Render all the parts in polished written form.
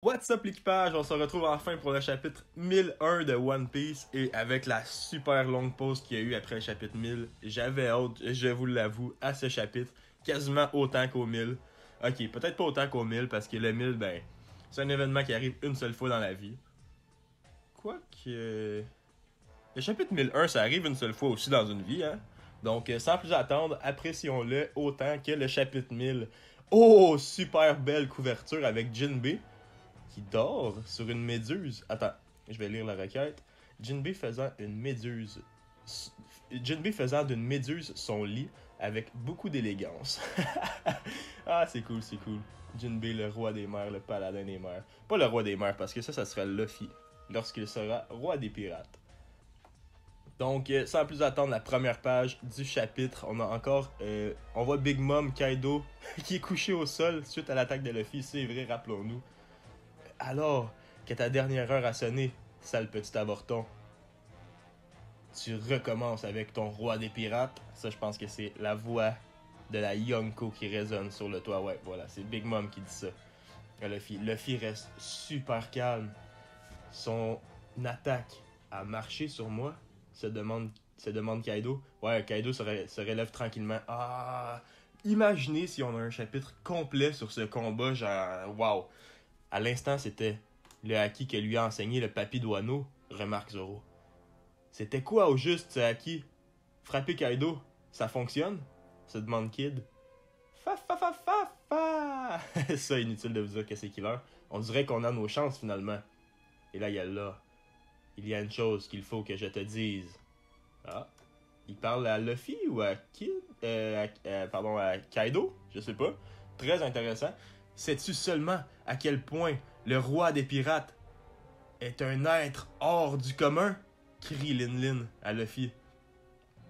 What's up l'équipage, on se retrouve enfin pour le chapitre 1001 de One Piece et avec la super longue pause qu'il y a eu après le chapitre 1000, j'avais hâte, je vous l'avoue, à ce chapitre, quasiment autant qu'au 1000. Ok, peut-être pas autant qu'au 1000 parce que le 1000, ben, c'est un événement qui arrive une seule fois dans la vie. Quoique... Le chapitre 1001, ça arrive une seule fois aussi dans une vie, hein. Donc, sans plus attendre, apprécions-le autant que le chapitre 1000. Oh, super belle couverture avec Jinbei qui dort sur une méduse. Attends, je vais lire la requête. Jinbei faisant d'une méduse son lit avec beaucoup d'élégance. Ah, c'est cool, c'est cool. Jinbei, le roi des mers, le paladin des mers. Pas le roi des mers, parce que ça serait Luffy, lorsqu'il sera roi des pirates. Donc, sans plus attendre, la première page du chapitre, on a encore, on voit Big Mom Kaido qui est couché au sol suite à l'attaque de Luffy, c'est vrai, rappelons-nous. Alors que ta dernière heure a sonné, sale petit avorton, tu recommences avec ton roi des pirates. Ça, je pense que c'est la voix de la Yonko qui résonne sur le toit. Ouais, voilà, c'est Big Mom qui dit ça. Luffy reste super calme. Son attaque a marché sur moi, se demande Kaido. Ouais, Kaido se relève tranquillement. Ah, imaginez si on a un chapitre complet sur ce combat, genre, wow. À l'instant, c'était le haki que lui a enseigné le papy Wano, remarque Zoro. C'était quoi au juste ce haki? Frapper Kaido, ça fonctionne? Se demande Kid. Fa fa fa fa fa! Ça, inutile de vous dire que c'est killer. On dirait qu'on a nos chances finalement. Et là, il y a une chose qu'il faut que je te dise. Ah, il parle à Luffy ou à Kid? À Kaido? Je sais pas. Très intéressant. Sais-tu seulement à quel point le roi des pirates est un être hors du commun? Crie Lin à Luffy.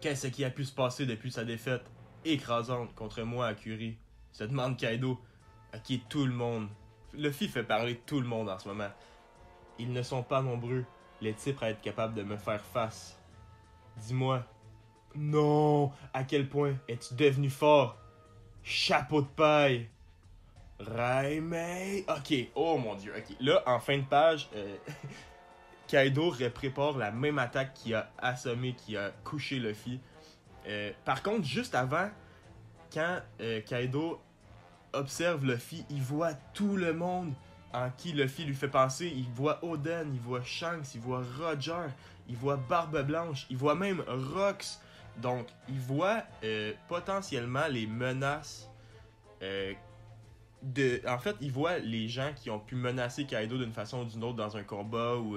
Qu'est-ce qui a pu se passer depuis sa défaite écrasante contre moi à Curie? Se demande Kaido, à qui tout le monde... Luffy fait parler tout le monde en ce moment. Ils ne sont pas nombreux, les types à être capables de me faire face. Dis-moi. Non, à quel point es-tu devenu fort? Chapeau de paille. Raimei. Ok, oh mon dieu, ok. Là, en fin de page, Kaido prépare la même attaque qui a assommé, qui a couché Luffy. Par contre, juste avant, quand Kaido observe Luffy, il voit tout le monde en qui Luffy lui fait penser. Il voit Oden, il voit Shanks, il voit Roger, il voit Barbe Blanche, il voit même Rox. Donc, il voit potentiellement les menaces en fait, il voit les gens qui ont pu menacer Kaido d'une façon ou d'une autre dans un combat ou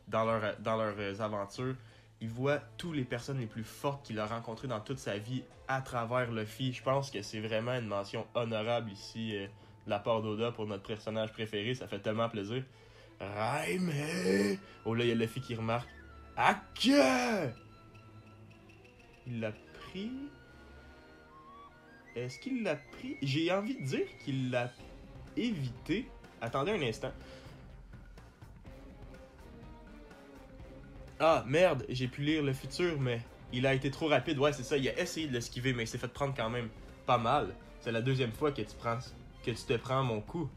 dans leurs aventures. Il voit toutes les personnes les plus fortes qu'il a rencontrées dans toute sa vie à travers Luffy. Je pense que c'est vraiment une mention honorable ici de la part d'Oda pour notre personnage préféré. Ça fait tellement plaisir. Raime! Oh là, il y a Luffy qui remarque. Ake! Il l'a pris... Est-ce qu'il l'a pris? J'ai envie de dire qu'il l'a évité. Attendez un instant. Ah, merde, j'ai pu lire le futur, mais il a été trop rapide. Ouais, c'est ça, il a essayé de l'esquiver, mais il s'est fait prendre quand même pas mal. C'est la deuxième fois que tu te prends mon coup.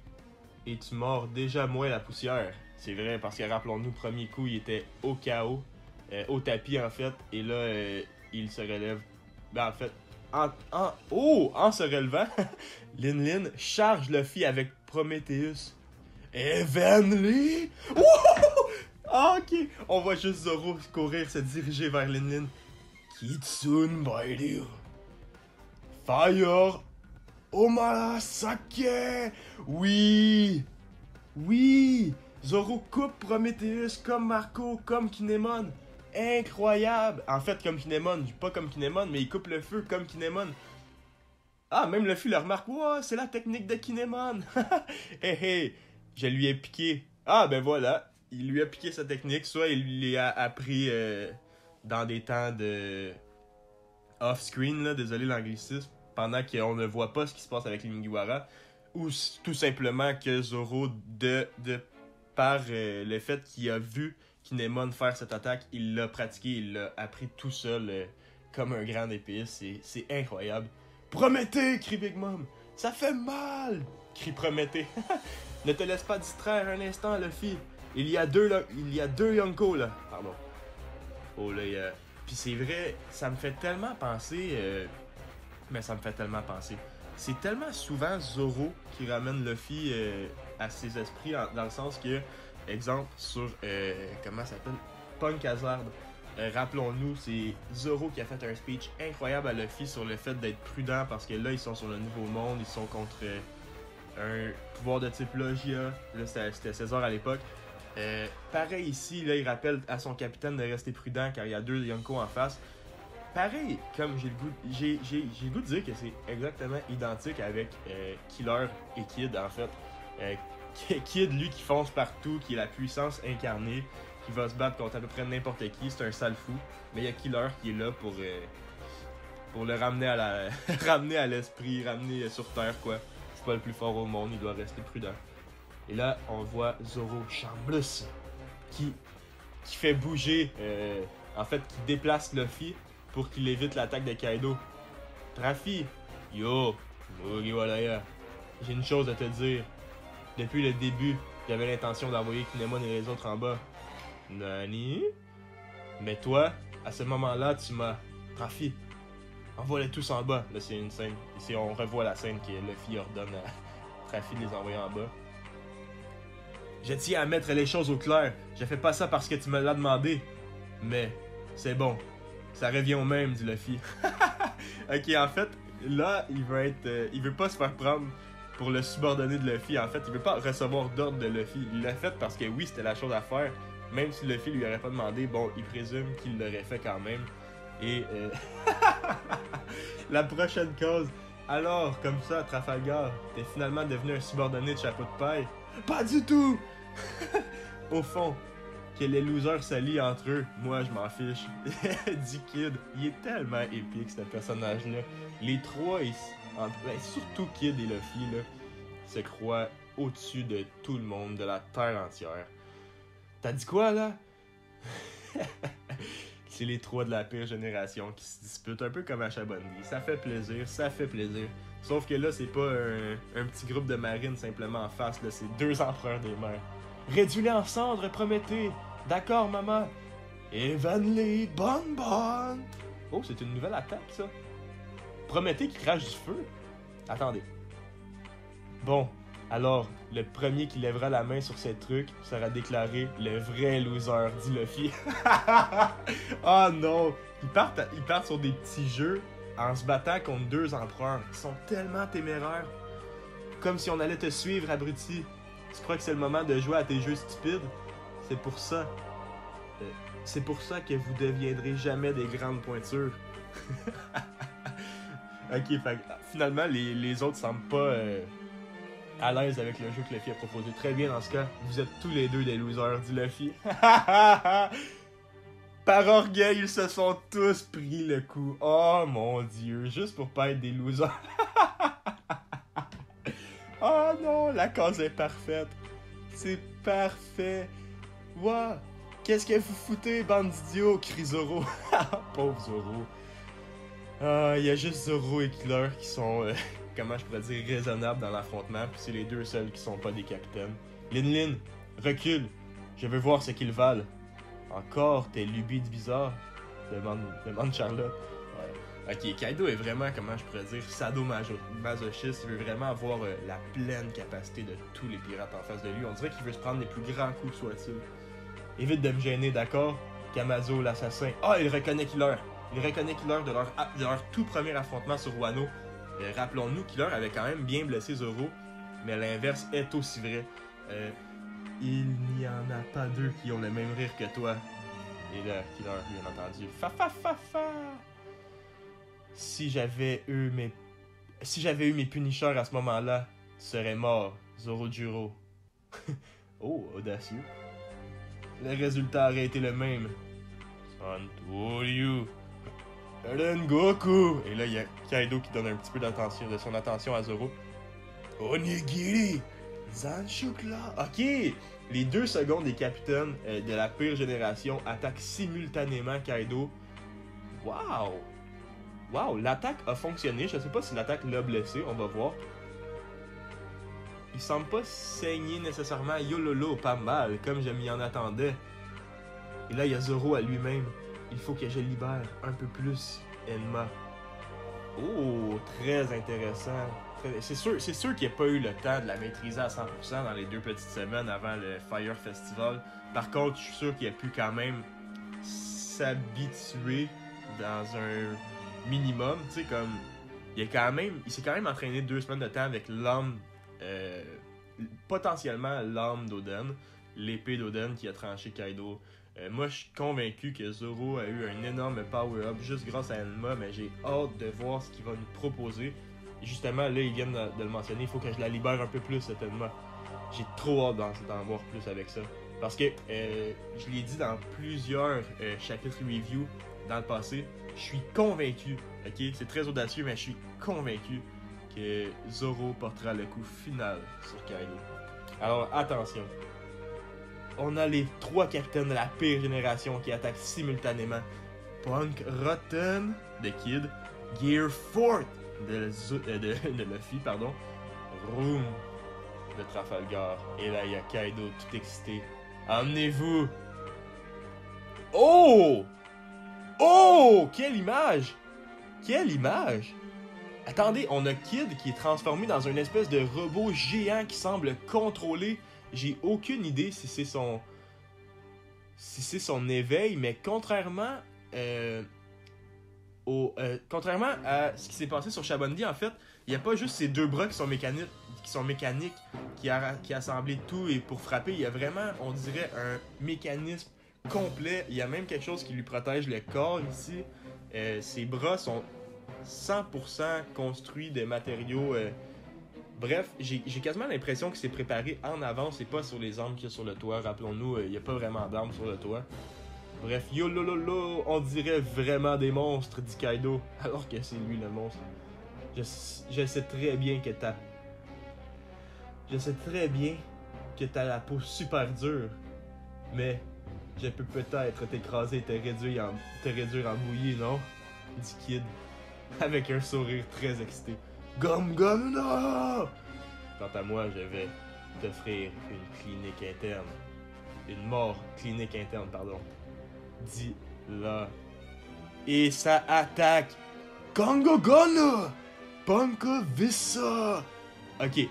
Et tu mords déjà moins la poussière. C'est vrai, parce que rappelons-nous, le premier coup, il était au chaos, au tapis en fait, et là, il se relève. Ben en fait, en se relevant, Lin charge Luffy avec Prometheus. Evenly! Ah, ok! On voit juste Zoro courir, se diriger vers Lin. Kitsune Baidu. Fire! Omasake! Oui! Oui! Zoro coupe Prometheus comme Marco, comme Kinemon. Incroyable! En fait, comme Kinemon, pas comme Kinemon, mais il coupe le feu comme Kinemon. Ah, même Luffy le remarque. Wow, c'est la technique de Kinemon! Hé, je lui ai piqué. Ah, ben voilà. Il lui a piqué sa technique. Soit il lui a appris dans des temps de off-screen, là, désolé l'anglicisme, pendant qu'on ne voit pas ce qui se passe avec les Mugiwara. Ou tout simplement que Zoro, par le fait qu'il a vu Kinemon faire cette attaque, il l'a pratiqué, il l'a appris tout seul comme un grand épéiste. C'est incroyable. Prométhée, crie Big Mom. Ça fait mal, crie Prométhée. Ne te laisse pas distraire un instant, Luffy. Il y a deux Yonko, là. Pardon. Oh, là, il y a... Puis c'est vrai, ça me fait tellement penser... Mais ça me fait tellement penser. C'est tellement souvent Zoro qui ramène Luffy à ses esprits, dans le sens que, exemple, sur... comment ça s'appelle? Punk Hazard. Rappelons-nous, c'est Zoro qui a fait un speech incroyable à Luffy sur le fait d'être prudent, parce que là, ils sont sur le nouveau monde, ils sont contre un pouvoir de type Logia. Là, c'était César à l'époque. Pareil ici, là, il rappelle à son capitaine de rester prudent car il y a deux Yonko en face. Pareil, comme j'ai le goût de dire que c'est exactement identique avec Killer et Kid, en fait. Kid, lui, qui fonce partout, qui est la puissance incarnée, qui va se battre contre à peu près n'importe qui, c'est un sale fou. Mais il y a Killer qui est là pour le ramener à ramener à l'esprit, ramener sur Terre, quoi. C'est pas le plus fort au monde, il doit rester prudent. Et là, on voit Zoro Chambliss qui fait bouger, en fait, qui déplace Luffy pour qu'il évite l'attaque de Kaido. Raffi, yo, Mugiwara, j'ai une chose à te dire. Depuis le début, j'avais l'intention d'envoyer Kinemon et les autres en bas. Nani? Mais toi, à ce moment-là, tu m'as... Raffi, envoie-les tous en bas. Là, c'est une scène. Ici, on revoit la scène que Luffy ordonne à Raffi de les envoyer en bas. Je tiens à mettre les choses au clair. Je fais pas ça parce que tu me l'as demandé. Mais, c'est bon. Ça revient au même, dit Luffy. Ok, en fait, là, il veut pas se faire prendre pour le subordonné de Luffy. En fait, il veut pas recevoir d'ordre de Luffy. Il l'a fait parce que oui, c'était la chose à faire. Même si Luffy lui aurait pas demandé, bon, il présume qu'il l'aurait fait quand même. Et la prochaine cause. Alors, comme ça, Trafalgar, t'es finalement devenu un subordonné de Chapeau de Paille? Pas du tout! Au fond, que les losers s'allient entre eux, moi je m'en fiche. Dit Kid, il est tellement épique ce personnage-là. Les trois, surtout Kid et Luffy, là, se croient au-dessus de tout le monde, de la terre entière. T'as dit quoi là? C'est les trois de la pire génération qui se disputent un peu comme à Chabondi. Ça fait plaisir, ça fait plaisir. Sauf que là, c'est pas un petit groupe de marines simplement en face, là, c'est deux empereurs des mers. Réduis-les en cendres, Prométhée! D'accord, maman! Evenly Bonbon! Oh, c'est une nouvelle attaque, ça. Prométhée qui crache du feu? Attendez. Bon, alors, le premier qui lèvera la main sur ces trucs sera déclaré le vrai loser, dit Luffy. Oh non! Ils partent sur des petits jeux en se battant contre deux empereurs. Ils sont tellement téméraires. Comme si on allait te suivre, abruti. Tu crois que c'est le moment de jouer à tes jeux stupides? C'est pour ça. C'est pour ça que vous deviendrez jamais des grandes pointures. Ok, finalement, les autres semblent pas à l'aise avec le jeu que Luffy a proposé. Très bien, dans ce cas, vous êtes tous les deux des losers, dit Luffy. Par orgueil, ils se sont tous pris le coup. Oh mon dieu, juste pour pas être des losers. Oh non, la cause est parfaite. C'est parfait. Wow. Qu'est-ce que vous foutez, bande d'idiots, crie Zoro. Pauvre Zoro. Ah, il y a juste Zoro et Killer qui sont, comment je pourrais dire, raisonnables dans l'affrontement, puis c'est les deux seuls qui sont pas des capitaines. Lin, recule. Je veux voir ce qu'ils valent. Encore tes lubies bizarres? Demande Charlotte. Ouais. Ok, Kaido est vraiment, comment je pourrais dire, sadomasochiste. Il veut vraiment avoir la pleine capacité de tous les pirates en face de lui. On dirait qu'il veut se prendre les plus grands coups soit-il. Évite de me gêner, d'accord? Kamazo, l'assassin. Ah, il reconnaît Killer. Il reconnaît Killer de leur tout premier affrontement sur Wano. Rappelons-nous, Killer avait quand même bien blessé Zoro, mais l'inverse est aussi vrai. Il n'y en a pas deux qui ont le même rire que toi. Et là, Killer, bien entendu. Fa. Si j'avais eu mes punishers à ce moment-là, tu serais mort, Zorojuro. Oh, audacieux. Le résultat aurait été le même. Santoryu. Rengoku. Et là, il y a Kaido qui donne un petit peu de son attention à Zoro. Onigiri. Zanshukla. Ok. Les 2 secondes des capitaines de la pire génération attaquent simultanément Kaido. Wow. Wow, l'attaque a fonctionné. Je sais pas si l'attaque l'a blessé. On va voir. il semble pas saigner nécessairement Yololo pas mal, comme je m'y en attendais. Et là, il y a Zoro à lui-même. Il faut que je libère un peu plus Enma. Oh, très intéressant. C'est sûr qu'il n'y a pas eu le temps de la maîtriser à 100% dans les 2 petites semaines avant le Fire Festival. Par contre, je suis sûr qu'il a pu quand même s'habituer dans un minimum. Tu sais, comme il s'est quand même entraîné 2 semaines de temps avec l'âme, potentiellement l'âme d'Oden, l'épée d'Oden qui a tranché Kaido. Moi, je suis convaincu que Zoro a eu un énorme power-up juste grâce à Enma, mais j'ai hâte de voir ce qu'il va nous proposer. Et justement, là, ils viennent de le mentionner, il faut que je la libère un peu plus, cette Enma. J'ai trop hâte d'en voir plus avec ça. Parce que, je l'ai dit dans plusieurs chapitres review dans le passé, je suis convaincu, ok? C'est très audacieux, mais je suis convaincu que Zoro portera le coup final sur Kaido. Alors, attention. On a les 3 capitaines de la pire génération qui attaquent simultanément. Punk Rotten de Kid, Gear Fort de Luffy, pardon, Room de Trafalgar. Et là, il y a Kaido tout excité. Emmenez-vous! Oh! Oh! Quelle image! Quelle image! Attendez, on a Kid qui est transformé dans une espèce de robot géant qui semble contrôler. J'ai aucune idée si c'est son éveil, mais contrairement à ce qui s'est passé sur Shabondi, en fait, il n'y a pas juste ses 2 bras qui sont mécaniques, qui assemblent tout et pour frapper. Il y a vraiment, on dirait, un mécanisme complet. Il y a même quelque chose qui lui protège le corps ici. Ses bras sont 100% construits de matériaux. Bref, j'ai quasiment l'impression que c'est préparé en avance et pas sur les armes qu'il y a sur le toit. Rappelons-nous, il n'y a pas vraiment d'armes sur le toit. Bref, yolololo, on dirait vraiment des monstres, dit Kaido, alors que c'est lui le monstre. Je sais très bien que t'as... Je sais très bien que t'as la peau super dure, mais je peux peut-être t'écraser et te réduire en bouillie, non? Dit Kid, avec un sourire très excité. Gomme gomme non! Quant à moi, je vais t'offrir une clinique interne. Une mort clinique interne, pardon. Dit là. Et ça attaque. Kongo Gono! Panko Vissa! Ok.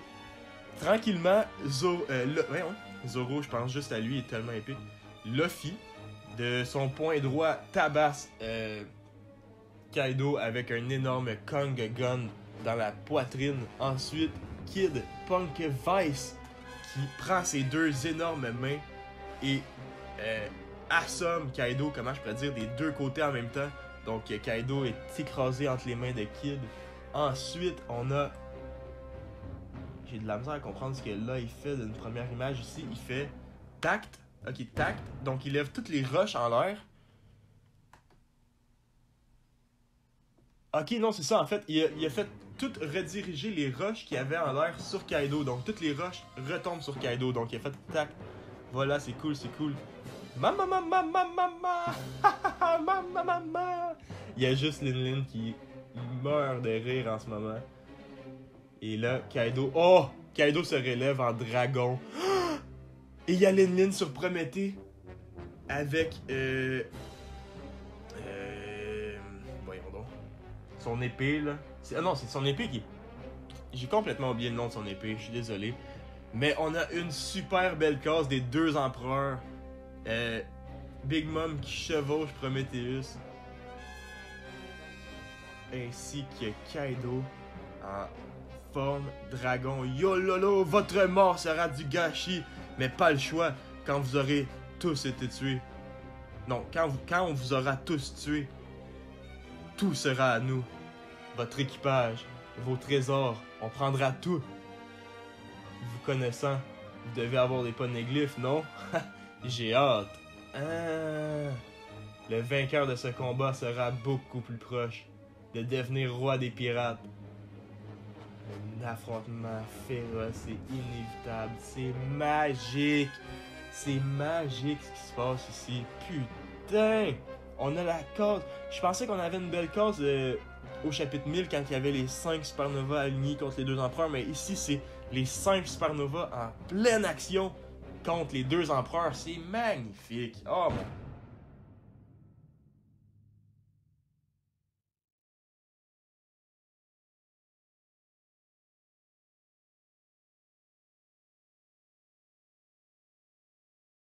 Tranquillement, Zoro, je pense juste à lui, il est tellement épique. Luffy, de son point droit, tabasse Kaido avec un énorme Kongo Gun dans la poitrine. Ensuite, Kid Punk Vice qui prend ses 2 énormes mains et assomme Kaido, comment je pourrais dire, des 2 côtés en même temps. Donc Kaido est écrasé entre les mains de Kid. Ensuite, on a... J'ai de la misère à comprendre ce que là il fait d'une première image ici. Il fait tact. Ok, tact. Donc il lève toutes les roches en l'air. Ok, non, c'est ça. En fait, il a fait tout rediriger les roches qu'il y avait en l'air sur Kaido. Donc toutes les roches retombent sur Kaido. Donc il a fait tact. Voilà, c'est cool, c'est cool. Mama, mama, mama, mama, mama, mama. Il y a juste Lin qui meurt de rire en ce moment. Et là, Kaido... Oh! Kaido se relève en dragon. Et il y a Lin sur Prométhée. Avec... voyons donc. Son épée, là. Ah non, c'est son épée qui... J'ai complètement oublié le nom de son épée. Je suis désolé. Mais on a une super belle case des 2 empereurs. Big Mom qui chevauche Prometheus. Ainsi que Kaido en forme dragon. Yololo, votre mort sera du gâchis, mais pas le choix quand vous aurez tous été tués. Non, quand on vous aura tous tués, tout sera à nous. Votre équipage, vos trésors, on prendra tout. Vous connaissant, vous devez avoir des poneglyphes, non? J'ai hâte. Le vainqueur de ce combat sera beaucoup plus proche de devenir roi des pirates. Un affrontement féroce et inévitable. C'est magique. C'est magique ce qui se passe ici. Putain! On a la case. Je pensais qu'on avait une belle case au chapitre 1000 quand il y avait les 5 supernovas alignés contre les 2 empereurs. Mais ici, c'est les 5 supernovas en pleine action contre les 2 empereurs. C'est magnifique. Oh mon